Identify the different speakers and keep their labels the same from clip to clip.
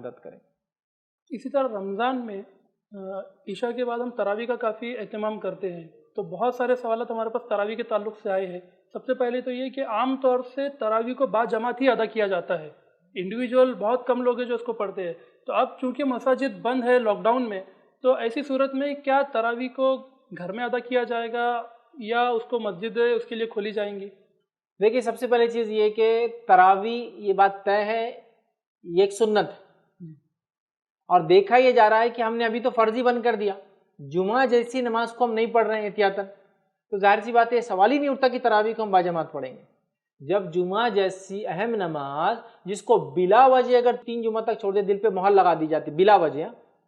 Speaker 1: مدد کریں۔
Speaker 2: اسی طرح رمضان میں عشاء کے بعد ہم تراویح کا کافی اہتمام کرتے ہیں، تو بہت سارے سوالات ہمارے پاس تراویح کے تعلق سے آئے ہیں۔ سب سے پہلے تو یہ کہ عام طور سے تراویح کو با جماعت ہی ادا کیا جاتا ہے، انڈیویجول بہت کم لوگ ہیں جو اس کو پڑھتے ہیں۔ تو اب چونکہ مساجد بند ہے لاک ڈاؤن میں، تو ایسی صورت میں کیا تراویح کو گھر میں ادا کیا جائے گا یا اس کو مسجد اس کے لیے کھولی جائیں گی؟
Speaker 1: دیکھیے، سب سے پہلے چیز یہ کہ تراویح یہ بات طے ہے، یہ ایک سنت ہے، اور دیکھا یہ جا رہا ہے کہ ہم نے ابھی تو فرضی بند کر دیا، جمعہ جیسی نماز کو ہم نہیں پڑھ رہے ہیں احتیاطاً، تو ظاہر سی بات ہے سوال ہی نہیں اٹھتا کہ تراویح کو ہم باجماعت پڑھیں گے۔ جب جمعہ جیسی اہم نماز جس کو بلا وجہ اگر 3 جمعہ تک چھوڑ دے، دل پہ مہر لگا دی جاتی، بلا وجہ،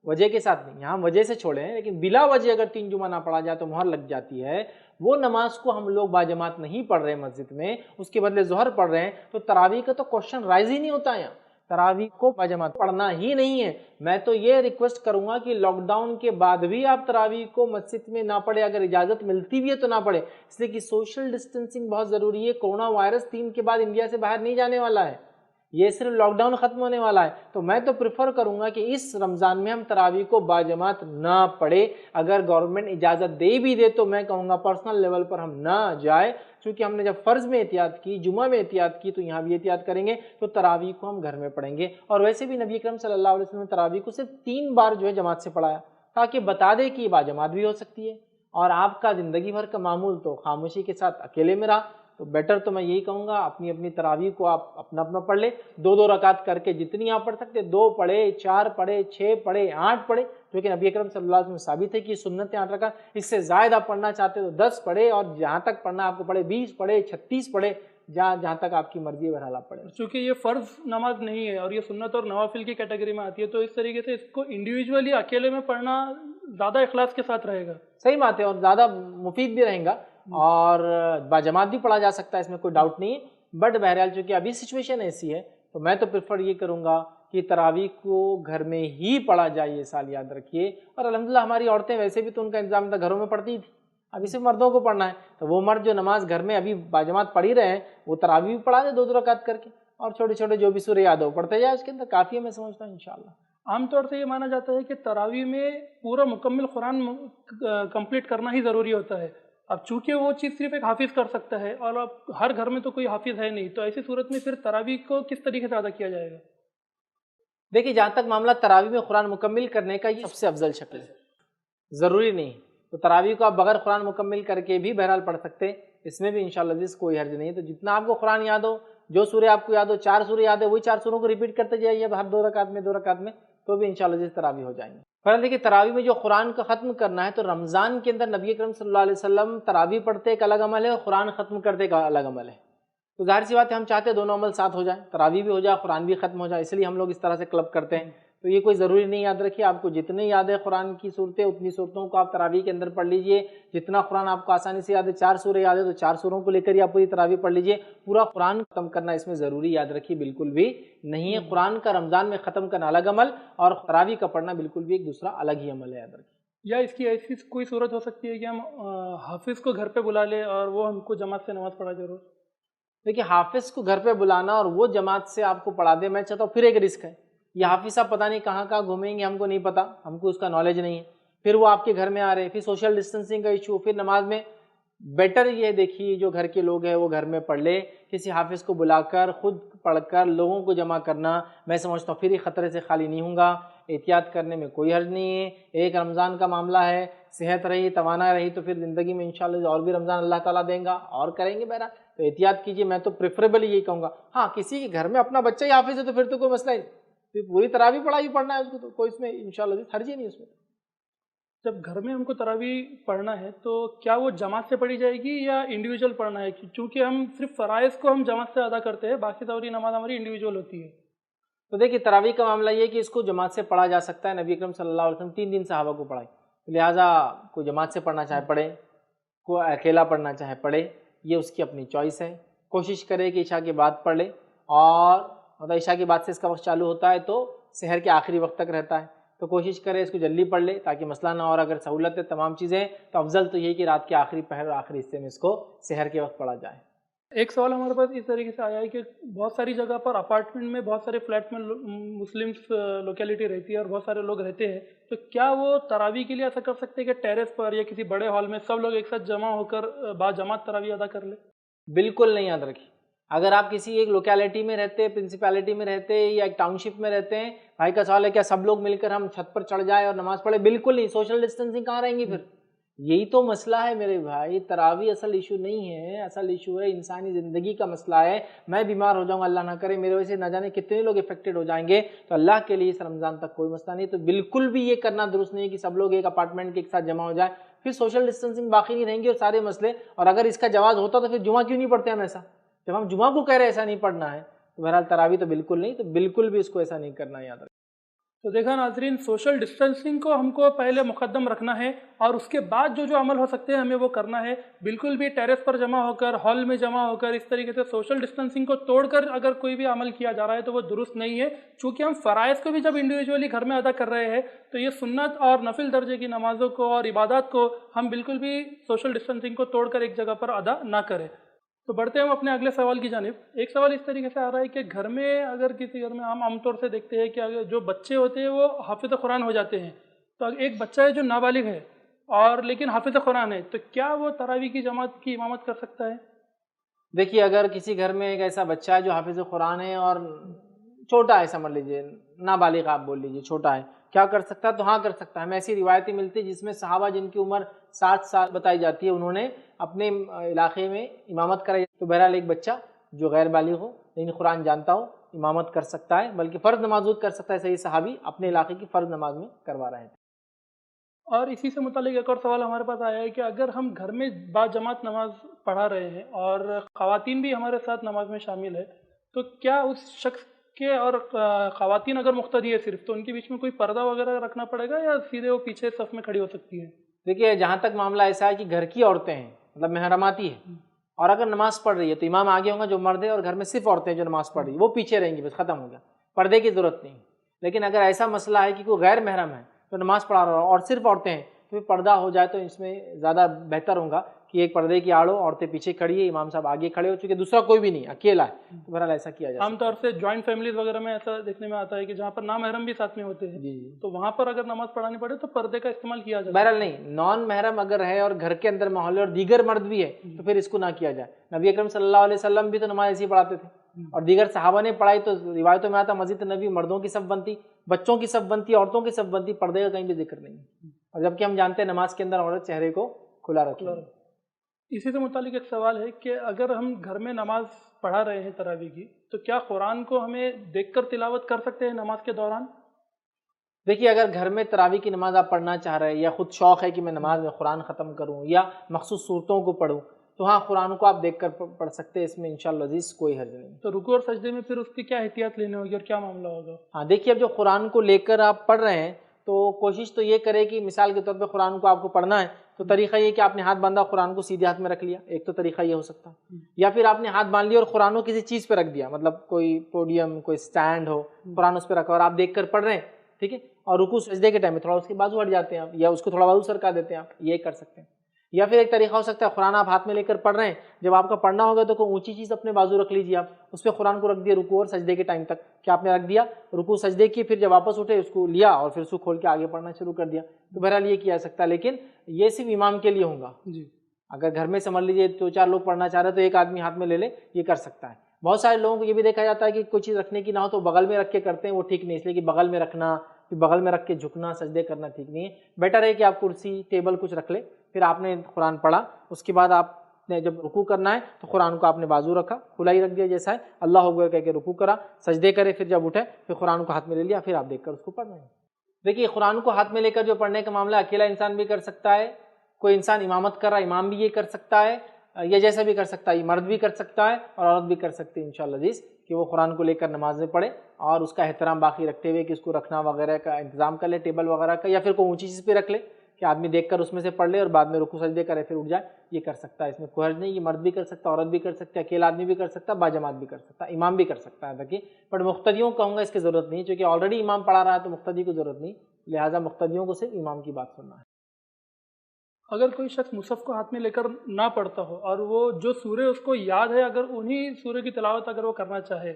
Speaker 1: وجہ کے ساتھ نہیں، یہاں وجہ سے چھوڑے ہیں، لیکن بلا وجہ اگر 3 جمعہ نہ پڑھا جائے تو مہر لگ جاتی ہے، وہ نماز کو ہم لوگ باجماعت نہیں پڑھ رہے مسجد میں، اس کے بدلے ظہر پڑھ رہے ہیں، تو تراویح کا تو کوشچن رائز ہی نہیں ہوتا ہے۔ تراویح کو باجماعت پڑھنا ہی نہیں ہے۔ میں تو یہ ریکویسٹ کروں گا کہ لاک ڈاؤن کے بعد بھی آپ تراویح کو مسجد میں نہ پڑھیں، اگر اجازت ملتی بھی ہے تو نہ پڑھیں، اس لیے کہ سوشل ڈسٹینسنگ بہت ضروری ہے۔ کورونا وائرس 3 کے بعد انڈیا سے باہر نہیں جانے والا ہے، یہ صرف لاک ڈاؤن ختم ہونے والا ہے۔ تو میں تو پریفر کروں گا کہ اس رمضان میں ہم تراویح کو باجماعت نہ پڑھیں۔ اگر گورنمنٹ اجازت دے بھی دے تو میں کہوں گا پرسنل لیول پر ہم نہ جائیں، چونکہ ہم نے جب فرض میں احتیاط کی، جمعہ میں احتیاط کی، تو یہاں بھی احتیاط کریں گے، تو تراویح کو ہم گھر میں پڑھیں گے۔ اور ویسے بھی نبی اکرم صلی اللہ علیہ وسلم نے تراویح کو صرف 3 بار جو ہے جماعت سے پڑھایا، تاکہ بتا دے کہ یہ باجماعت بھی ہو سکتی ہے۔ اور آپ کا زندگی بھر کا معمول تو خاموشی کے ساتھ اکیلے میں رہا، تو بیٹر تو میں یہی کہوں گا اپنی اپنی تراویح کو آپ اپنا اپنا پڑھ لیں، 2 رکعت کر کے جتنی آپ پڑھ سکتے، 2 پڑھے، 4 پڑھے، 6 پڑھے، 8 پڑھے، جو کہ نبی اکرم صلی اللہ علیہ وسلم ثابت ہے کہ سنت 8 رکعت۔ اس سے زائد آپ پڑھنا چاہتے تو 10 پڑھے، اور جہاں تک پڑھنا آپ کو پڑھے 20 پڑھے، 36 پڑھے، جہاں تک آپ کی مرضی ہے بہرحال آپ پڑھیں۔
Speaker 2: چونکہ یہ فرض نماز نہیں ہے اور یہ سنت اور نوافل کی کیٹیگری میں آتی ہے، تو اس طریقے سے اس کو انڈیویجولی اکیلے میں پڑھنا زیادہ اخلاص کے ساتھ رہے گا۔
Speaker 1: صحیح بات ہے، اور زیادہ مفید بھی رہیں گا، اور باجماعت بھی پڑھا جا سکتا ہے، اس میں کوئی ڈاؤٹ نہیں ہے۔ بٹ بہرحال چونکہ ابھی سچویشن ایسی ہے، تو میں تو پریفر یہ کروں گا کہ تراویح کو گھر میں ہی پڑھا جائے، یہ سال یاد رکھیے۔ اور الحمدللہ ہماری عورتیں ویسے بھی تو ان کا انتظام تھا، گھروں میں پڑھتی تھی، ابھی صرف مردوں کو پڑھنا ہے، تو وہ مرد جو نماز گھر میں ابھی باجماعت پڑھ ہی رہے ہیں، وہ تراویح بھی پڑھا دیں 2 رکعت کر کے، اور چھوٹے چھوٹے جو بھی سورہ یاد ہو پڑھتے جائے، اس کے اندر کافی ہے، میں سمجھتا ہوں انشاءاللہ۔
Speaker 2: عام طور سے یہ مانا جاتا ہے کہ تراویح میں پورا مکمل قرآن کمپلیٹ کرنا ہی ضروری ہوتا ہے۔ اب چونکہ وہ چیز صرف ایک حافظ کر سکتا ہے، اور اب ہر گھر میں تو کوئی حافظ ہے نہیں، تو ایسی صورت میں پھر تراویح کو کس طریقے سے ادا کیا جائے گا؟
Speaker 1: دیکھیے، جہاں تک معاملہ تراویح میں قرآن مکمل کرنے کا، یہ سب سے افضل شکل ہے، ضروری نہیں، تو تراویح کو آپ بغیر قرآن مکمل کر کے بھی بہرحال پڑھ سکتے ہیں، اس میں بھی انشاءاللہ کوئی حرج نہیں ہے۔ تو جتنا آپ کو قرآن یاد ہو، جو سورہ آپ کو یاد ہو، 4 سورہ یاد ہے، وہی 4 سوروں کو ریپیٹ کرتے جائیے ہر 2 رکعت میں، تو بھی انشاءاللہ تراویح ہو جائیں گے۔ فرض ہے کہ تراویح میں جو قرآن کا ختم کرنا ہے، تو رمضان کے اندر نبی اکرم صلی اللہ علیہ وسلم تراویح پڑھتے ایک الگ عمل ہے، اور قرآن ختم کرتے ایک الگ عمل ہے، تو ظاہر سی بات ہے ہم چاہتے ہیں دونوں عمل ساتھ ہو جائیں، تراویح بھی ہو جائے، قرآن بھی ختم ہو جائے، اس لیے ہم لوگ اس طرح سے کلب کرتے ہیں۔ تو یہ کوئی ضروری نہیں، یاد رکھیے آپ کو جتنے یاد ہے قرآن کی صورتیں، اتنی صورتوں کو آپ تراویح کے اندر پڑھ لیجئے، جتنا قرآن آپ کو آسانی سے یاد ہے، 4 سورہ یاد ہے تو 4 سوروں کو لے کر ہی آپ پوری تراویح پڑھ لیجئے۔ پورا قرآن ختم کرنا اس میں ضروری، یاد رکھیے، بالکل بھی نہیں ہے۔ قرآن کا رمضان میں ختم کرنا الگ عمل، اور تراویح کا پڑھنا بالکل بھی ایک دوسرا الگ ہی عمل ہے، یاد رکھیے۔
Speaker 2: یا اس کی ایسی کوئی صورت ہو سکتی ہے کہ ہم حافظ کو گھر پہ بلا لیں اور وہ ہم کو جماعت سے نماز پڑھا ضرور؟
Speaker 1: دیکھیے، حافظ کو گھر پہ بلانا اور وہ جماعت سے آپ کو پڑھا دے، میں چاہتا ہوں پھر ایک رسک ہے۔ یہ حافظ صاحب پتہ نہیں کہاں کہاں گھومیں گے، ہم کو نہیں پتا، ہم کو اس کا نالج نہیں ہے، پھر وہ آپ کے گھر میں آ رہے ہیں، پھر سوشل ڈسٹینسنگ کا ایشو، پھر نماز میں بیٹر یہ دیکھیے جو گھر کے لوگ ہیں وہ گھر میں پڑھ لے، کسی حافظ کو بلا کر خود پڑھ کر لوگوں کو جمع کرنا، میں سمجھتا ہوں پھر ہی خطرے سے خالی نہیں ہوں گا۔ احتیاط کرنے میں کوئی حرج نہیں ہے، ایک رمضان کا معاملہ ہے، صحت رہی، توانائی رہی تو پھر زندگی میں انشاءاللہ اور بھی رمضان اللہ تعالیٰ دیں گا اور کریں گے بہرحال، تو احتیاط کیجیے، میں تو پریفریبل یہی کہوں گا۔ ہاں، کسی کے گھر میں اپنا بچہ ہی حافظ ہے تو پھر تو کوئی مسئلہ ہی نہیں، پھر پوری تراویح پڑھنا ہے اس کو، تو کوئی اس میں انشاءاللہ حرج ہی نہیں اس میں۔
Speaker 2: جب گھر میں ہم کو تراویح پڑھنا ہے تو کیا وہ جماعت سے پڑھی جائے گی یا انڈیویجول پڑھنا ہے؟ چونکہ ہم صرف فرائض کو ہم جماعت سے ادا کرتے ہیں، باقی ساری نماز ہماری انڈیویجول ہوتی ہے۔
Speaker 1: تو دیکھیے، تراویح کا معاملہ یہ ہے کہ اس کو جماعت سے پڑھا جا سکتا ہے، نبی اکرم صلی اللہ علیہ وسلم 3 دن صحابہ کو پڑھائے، لہٰذا کوئی جماعت سے پڑھنا چاہے پڑھے، کوئی اکیلا پڑھنا چاہے پڑھے، یہ اس کی اپنی چوائس ہے۔ کوشش کرے کہ عشاء کے بعد پڑھ لے، اور مطلب عشاء کے بعد سے اس کا وقت چالو ہوتا ہے تو سحر کے آخری وقت تک رہتا ہے، تو کوشش کرے اس کو جلدی پڑھ لے تاکہ مسئلہ نہ ہو، اور اگر سہولت ہے تمام چیزیں تو افضل تو یہ کہ رات کے آخری پہر اور آخری حصے میں اس کو سحر کے وقت پڑھا جائے۔
Speaker 2: ایک سوال ہمارے پاس اس طریقے سے آیا ہے کہ بہت ساری جگہ پر اپارٹمنٹ میں بہت سارے فلیٹس میں مسلمس لوکیلٹی رہتی ہے اور بہت سارے لوگ رہتے ہیں، تو کیا وہ تراویح کے لیے ایسا کر سکتے ہیں کہ ٹیرس پر یا کسی بڑے ہال میں سب لوگ ایک ساتھ جمع ہو کر با جماعت تراویح ادا کر لیں؟
Speaker 1: بالکل نہیں یاد رکھی. اگر آپ کسی ایک لوکیلٹی میں رہتے، پرنسپیلٹی میں رہتے یا ایک ٹاؤن شپ میں رہتے ہیں، بھائی کا سوال ہے کیا سب لوگ مل کر ہم چھت پر چڑھ جائیں اور نماز پڑھیں؟ بالکل نہیں. سوشل ڈسٹینسنگ کہاں رہیں گی پھر؟ یہی تو مسئلہ ہے میرے بھائی. تراویح اصل ایشو نہیں ہے، اصل ایشو ہے انسانی زندگی کا مسئلہ ہے. میں بیمار ہو جاؤں گا، اللہ نہ کرے، میرے وجہ سے نہ جانے کتنے لوگ افیکٹڈ ہو جائیں گے. تو اللہ کے لیے اس رمضان تک کوئی مسئلہ نہیں. تو بالکل بھی یہ کرنا درست نہیں ہے کہ سب لوگ ایک اپارٹمنٹ کے ایک ساتھ جمع ہو جائیں. پھر سوشل ڈسٹینسنگ باقی نہیں رہیں گی اور سارے مسئلے. اور اگر اس کا جواز ہوتا تو پھر جمعہ کیوں نہیں پڑھتے ہم ایسا؟ جب ہم جمعہ کو کہہ رہے ہیں ایسا نہیں پڑھنا ہے تو بہرحال تراویح تو بالکل نہیں. تو بالکل بھی اس کو ایسا نہیں کرنا. یاد رکھیں.
Speaker 2: تو دیکھا ناظرین، سوشل ڈسٹینسنگ کو ہم کو پہلے مقدم رکھنا ہے اور اس کے بعد جو عمل ہو سکتے ہیں ہمیں وہ کرنا ہے. بالکل بھی ٹیرس پر جمع ہو کر، ہال میں جمع ہو کر اس طریقے سے سوشل ڈسٹینسنگ کو توڑ کر اگر کوئی بھی عمل کیا جا رہا ہے تو وہ درست نہیں ہے. چونکہ ہم فرائض کو بھی جب انڈیویجولی گھر میں ادا کر رہے ہیں تو یہ سنت اور نفل درجے کی نمازوں کو اور عبادات کو ہم بالکل بھی سوشل ڈسٹینسنگ کو توڑ کر ایک جگہ پر ادا نہ کریں. تو بڑھتے ہیں ہم اپنے اگلے سوال کی جانب. ایک سوال اس طریقے سے آ رہا ہے کہ گھر میں اگر کسی گھر میں ہم عام طور سے دیکھتے ہیں کہ اگر جو بچے ہوتے ہیں وہ حافظ قرآن ہو جاتے ہیں، تو ایک بچہ ہے جو نابالغ ہے اور لیکن حافظ قرآن ہے، تو کیا وہ تراویح کی جماعت کی امامت کر سکتا ہے؟
Speaker 1: دیکھیے اگر کسی گھر میں ایک ایسا بچہ ہے جو حافظ قرآن ہے اور چھوٹا ہے، سمجھ لیجئے نابالغ آپ بول لیجئے، چھوٹا ہے، کیا کر سکتا ہے؟ تو ہاں کر سکتا ہے. ہمیں ایسی روایتیں ملتی جس میں صحابہ جن کی عمر 60 سال بتائی جاتی ہے انہوں نے اپنے علاقے میں امامت کرائی. تو بہرحال ایک بچہ جو غیر بالغ ہو لیکن قرآن جانتا ہو امامت کر سکتا ہے، بلکہ فرض نماز کر سکتا ہے. صحیح صحابی اپنے علاقے کی فرض نماز میں کروا رہے ہیں.
Speaker 2: اور اسی سے متعلق ایک اور سوال ہمارے پاس آیا ہے کہ اگر ہم گھر میں با جماعت نماز پڑھا رہے ہیں اور خواتین بھی ہمارے ساتھ نماز میں شامل ہے، تو کیا اس شخص کے اور خواتین اگر مقتدی ہے صرف، تو ان کے بیچ میں کوئی پردہ وغیرہ رکھنا پڑے گا یا سیدھے وہ پیچھے صف میں کھڑی ہو سکتی ہے؟
Speaker 1: دیکھیے جہاں تک معاملہ ایسا ہے کہ گھر کی عورتیں ہیں، مطلب محرماتی ہیں، اور اگر نماز پڑھ رہی ہے تو امام آگے ہوں گا جو مرد ہے، اور گھر میں صرف عورتیں جو نماز پڑھ رہی ہے وہ پیچھے رہیں گی، بس ختم ہو گیا، پردے کی ضرورت نہیں. لیکن اگر ایسا مسئلہ ہے کہ کوئی غیر محرم ہے تو نماز پڑھا رہا ہو اور صرف عورتیں ہیں تو پھر پردہ ہو جائے تو اس میں زیادہ بہتر ہوگا کہ ایک پردے کی آڑ ہو، عورتیں پیچھے کھڑی ہے، امام صاحب آگے کھڑے ہو، چونکہ دوسرا کوئی بھی نہیں، اکیلا ہے. تو بہرحال ایسا کیا جائے.
Speaker 2: عام طور سے جوائنٹ فیملیز وغیرہ میں ایسا دیکھنے میں آتا ہے کہ جہاں پر نامحرم بھی ساتھ میں ہوتے ہیں،
Speaker 1: جی جی.
Speaker 2: تو وہاں پر اگر نماز پڑھانی پڑے تو پردے کا استعمال کیا جاتا ہے.
Speaker 1: بہرحال نہیں، نان محرم اگر ہے اور گھر کے اندر ماحول ہے اور دیگر مرد بھی ہے تو پھر اس کو نہ کیا جائے. نبی اکرم صلی اللہ علیہ وسلم بھی تو نماز ایسی پڑھاتے تھے اور دیگر صحابہ نے پڑھائی، تو روایتوں میں آتا مسجد نبی مردوں کی صف بنتی، بچوں کی صف بنتی، عورتوں کی صف بنتی، پردے کا کہیں بھی ذکر نہیں. اور جبکہ ہم جانتے ہیں نماز کے اندر عورت چہرے کو کھلا رکھے.
Speaker 2: اسی سے متعلق ایک سوال ہے کہ اگر ہم گھر میں نماز پڑھا رہے ہیں تراویح کی، تو کیا قرآن کو ہمیں دیکھ کر تلاوت کر سکتے ہیں نماز کے دوران؟
Speaker 1: دیکھیے اگر گھر میں تراویح کی نماز آپ پڑھنا چاہ رہے ہیں یا خود شوق ہے کہ میں نماز میں قرآن ختم کروں یا مخصوص صورتوں کو پڑھوں، تو ہاں قرآن کو آپ دیکھ کر پڑھ سکتے ہیں، اس میں انشاءاللہ عزیز کوئی حرج نہیں.
Speaker 2: تو رکوع اور سجدے میں پھر اس کی کیا احتیاط لینے ہوگی اور کیا معاملہ ہوگا؟
Speaker 1: ہاں دیکھیے اب جو قرآن کو لے کر آپ پڑھ رہے ہیں تو کوشش تو یہ کرے کہ مثال کے طور پہ قرآن کو آپ کو پڑھنا ہے تو طریقہ یہ کہ آپ نے ہاتھ باندھا، قرآن کو سیدھے ہاتھ میں رکھ لیا، ایک تو طریقہ یہ ہو سکتا ہے. یا پھر آپ نے ہاتھ باندھ لیا اور قرآن کو کسی چیز پہ رکھ دیا، مطلب کوئی پوڈیم، کوئی سٹینڈ ہو، قرآن اس پہ رکھا اور آپ دیکھ کر پڑھ رہے ہیں، ٹھیک ہے، اور رکوع سجدے کے ٹائم میں تھوڑا اس کے بازو ہٹ جاتے ہیں آپ، یا اس کو تھوڑا بازو سرکا دیتے ہیں آپ، یہ کر سکتے ہیں. یا پھر ایک طریقہ ہو سکتا ہے قرآن آپ ہاتھ میں لے کر پڑھ رہے ہیں، جب آپ کا پڑھنا ہوگا تو کوئی اونچی چیز اپنے بازو رکھ لیجیے، آپ اس پہ قرآن کو رکھ دیا رکوع اور سجدے کے ٹائم تک، کہ آپ نے رکھ دیا، رکوع سجدے کی، پھر جب واپس اٹھے اس کو لیا اور پھر اس کو کھول کے آگے پڑھنا شروع کر دیا. تو بہرحال یہ کیا جا سکتا ہے، لیکن یہ صرف امام کے لیے ہوگا. اگر گھر میں سمجھ لیجیے 2-4 لوگ پڑھنا چاہ رہے ہیں تو ایک آدمی ہاتھ میں لے لے، یہ کر سکتا ہے. بہت سارے لوگوں کو یہ بھی دیکھا جاتا ہے کہ کوئی چیز رکھنے کی نہ ہو تو بغل میں رکھ کے کرتے ہیں، وہ ٹھیک نہیں، اس لیے کہ بغل میں رکھنا، پھر بغل میں رکھ کے جھکنا، سجدے کرنا ٹھیک نہیں ہے. بیٹر ہے کہ آپ کرسی، ٹیبل کچھ رکھ لیں، پھر آپ نے قرآن پڑھا، اس کے بعد آپ نے جب رکوع کرنا ہے تو قرآن کو آپ نے بازو رکھا، کھلا ہی رکھ دیا جیسا ہے، اللہ اکبر کہہ کے رکوع کرا، سجدے کرے، پھر جب اٹھے پھر قرآن کو ہاتھ میں لے لیا، پھر آپ دیکھ کر اس کو پڑھ رہے ہیں. دیکھیے قرآن کو ہاتھ میں لے کر جو پڑھنے کا معاملہ اکیلا انسان بھی کر سکتا ہے، کوئی انسان امامت کر رہا ہے امام بھی یہ کر سکتا ہے، یا جیسا بھی کر سکتا ہے، یہ مرد بھی کر سکتا ہے اور عورت بھی کر سکتی ہے انشاءاللہ عزیز، کہ وہ قرآن کو لے کر نماز میں پڑھے اور اس کا احترام باقی رکھتے ہوئے کہ اس کو رکھنا وغیرہ کا انتظام کر لے، ٹیبل وغیرہ کا، یا پھر کوئی اونچی چیز پہ رکھ لے کہ آدمی دیکھ کر اس میں سے پڑھ لے اور بعد میں رکوع سجدے کرے پھر اٹھ جائے. یہ کر سکتا ہے، اس میں کوئی حرج نہیں. یہ مرد بھی کر سکتا ہے، عورت بھی کر سکتا ہے، اکیلا آدمی بھی کر سکتا ہے، باجماعت بھی کر سکتا ہے، امام بھی کر سکتا ہے. دیکھیے بٹ مقتدیوں کہوں گا اس کی ضرورت نہیں، کیونکہ آلریڈی امام پڑھا رہا ہے تو مقتدی کو ضرورت نہیں، لہٰذا مقتدیوں کو صرف امام کی بات سننا ہے.
Speaker 2: اگر کوئی شخص مصحف کو ہاتھ میں لے کر نہ پڑھتا ہو اور وہ جو سورے اس کو یاد ہے اگر انہی سورے کی تلاوت اگر وہ کرنا چاہے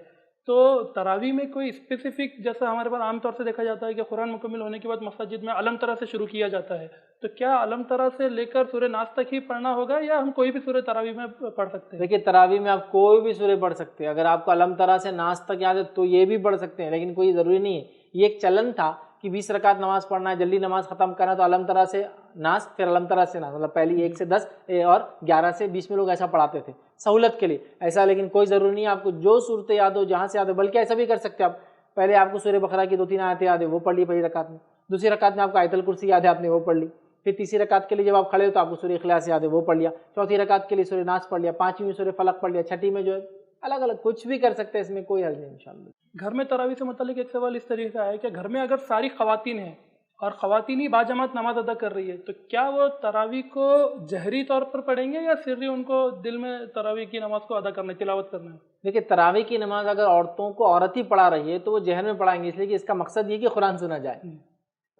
Speaker 2: تو تراویح میں کوئی اسپیسیفک، جیسا ہمارے پاس عام طور سے دیکھا جاتا ہے کہ قرآن مکمل ہونے کے بعد مساجد میں علم ترا سے شروع کیا جاتا ہے، تو کیا علم ترا سے لے کر سورہ ناس تک ہی پڑھنا ہوگا یا ہم کوئی بھی سورہ تراویح میں پڑھ سکتے ہیں؟
Speaker 1: دیکھیے تراویح میں آپ کوئی بھی سورہ پڑھ سکتے ہیں، اگر آپ کو علم ترا سے ناس تک یاد ہے تو یہ بھی پڑھ سکتے ہیں، لیکن کوئی ضروری نہیں ہے۔ یہ ایک چلن تھا کہ 20 رکعت نماز پڑھنا ہے، جلدی نماز ختم کرنا ہے تو علم ترا سے ناس پھر علم ترا سے ناس، مطلب پہلی 1 سے 10 اور 11 سے 20 میں لوگ ایسا پڑھاتے تھے سہولت کے لیے، ایسا لیکن کوئی ضروری نہیں ہے۔ آپ کو جو صورتیں یاد ہو جہاں سے یاد ہو، بلکہ ایسا بھی کر سکتے ہیں آپ، پہلے آپ کو سورہ بقرہ کی 2-3 آیتیں یاد ہے وہ پڑھ لی پہلی رکعت میں، دوسری رکعت میں آپ کو آیت الکرسی یاد ہے آپ نے وہ پڑھ لی، پھر تیسری رکعت کے لیے جب آپ کھڑے ہو تو آپ کو سورہ اخلاص یاد ہے وہ پڑھ لیا، چوتھی رکعت کے لیے سورہ ناس پڑھ لیا، پانچویں میں سورہ فلق پڑھ لیا، چھٹی میں جو ہے الگ الگ کچھ بھی کر سکتے ہیں، اس میں کوئی حرج نہیں انشاءاللہ۔
Speaker 2: گھر میں تراویح سے متعلق ایک سوال اس طریقے کا ہے کہ گھر میں اگر ساری خواتین ہیں اور خواتین ہی باجماعت نماز ادا کر رہی ہے تو کیا وہ تراویح کو جہری طور پر پڑھیں گے یا سری ان کو دل میں تراویح کی نماز کو ادا کرنا ہے، تلاوت کرنا ہے؟
Speaker 1: دیکھیے تراویح کی نماز اگر عورتوں کو عورت ہی پڑھا رہی ہے تو وہ جہر میں پڑھائیں گے، اس لیے کہ اس کا مقصد یہ کہ قرآن سنا جائے،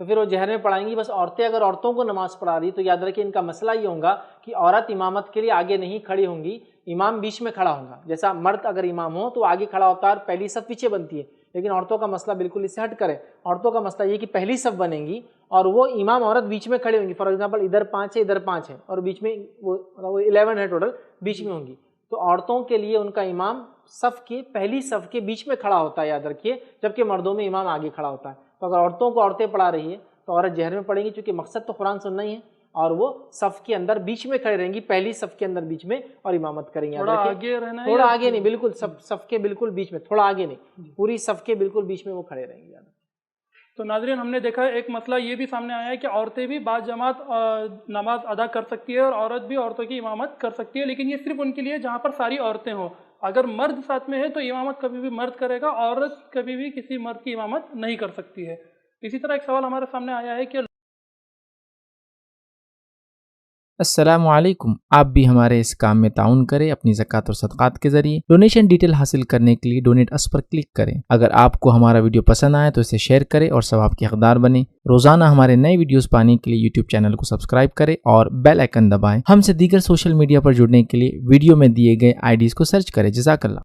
Speaker 1: تو پھر وہ جہر میں پڑھائیں گی۔ بس عورتیں اگر عورتوں کو نماز پڑھا رہی تو یاد رکھیں ان کا مسئلہ یہ ہوگا کہ عورت امامت کے لیے آگے نہیں کھڑی ہوں گی، امام بیچ میں کھڑا ہوگا، جیسا مرد اگر امام ہو تو آگے کھڑا ہوتا ہے اور پہلی صف پیچھے بنتی ہے، لیکن عورتوں کا مسئلہ بالکل اس سے ہٹ کرے، عورتوں کا مسئلہ یہ کہ پہلی صف بنیں گی اور وہ امام عورت بیچ میں کھڑی ہوں گی، فار ایگزامپل ادھر 5 ہے ادھر 5 ہے اور بیچ میں وہ 11 ہے ٹوٹل، بیچ میں ہوں گی، تو عورتوں کے لیے ان کا امام صف کے پہلی صف کے بیچ میں کھڑا ہوتا ہے، یاد رکھیے، جبکہ مردوں میں امام آگے کھڑا ہوتا ہے۔ تو اگر عورتوں کو عورتیں پڑھا رہی ہے تو عورت جہر میں پڑھیں گی، چونکہ مقصد تو قرآن سننا ہی ہے، اور وہ صف کے اندر بیچ میں کھڑے رہیں گی، پہلی صف کے اندر بیچ میں، اور امامت کریں گے۔
Speaker 2: تھوڑا آگے رہنا ہے،
Speaker 1: تھوڑا آگے نہیں، بالکل صف کے بالکل بیچ میں، تھوڑا آگے نہیں، پوری صف کے بالکل بیچ میں وہ کھڑے رہیں گے۔
Speaker 2: تو ناظرین ہم نے دیکھا ایک مسئلہ یہ بھی سامنے آیا ہے کہ عورتیں بھی باجماعت نماز ادا کر سکتی ہے اور عورت بھی عورتوں کی امامت کر سکتی ہے، لیکن یہ صرف ان کے لیے جہاں پر ساری عورتیں ہوں۔ اگر مرد ساتھ میں ہے تو امامت کبھی بھی مرد کرے گا، عورت کبھی بھی کسی مرد کی امامت نہیں کر سکتی ہے۔ اسی طرح ایک سوال ہمارے سامنے آیا ہے کہ
Speaker 3: السلام علیکم، آپ بھی ہمارے اس کام میں تعاون کریں اپنی زکوٰۃ اور صدقات کے ذریعے۔ ڈونیشن ڈیٹیل حاصل کرنے کے لیے ڈونیٹ اس پر کلک کریں۔ اگر آپ کو ہمارا ویڈیو پسند آئے تو اسے شیئر کریں اور ثواب کے حقدار بنیں۔ روزانہ ہمارے نئے ویڈیوز پانے کے لیے یوٹیوب چینل کو سبسکرائب کریں اور بیل آئیکن دبائیں۔ ہم سے دیگر سوشل میڈیا پر جڑنے کے لیے ویڈیو میں دیے گئے IDs کو سرچ کریں۔ جزاک اللہ۔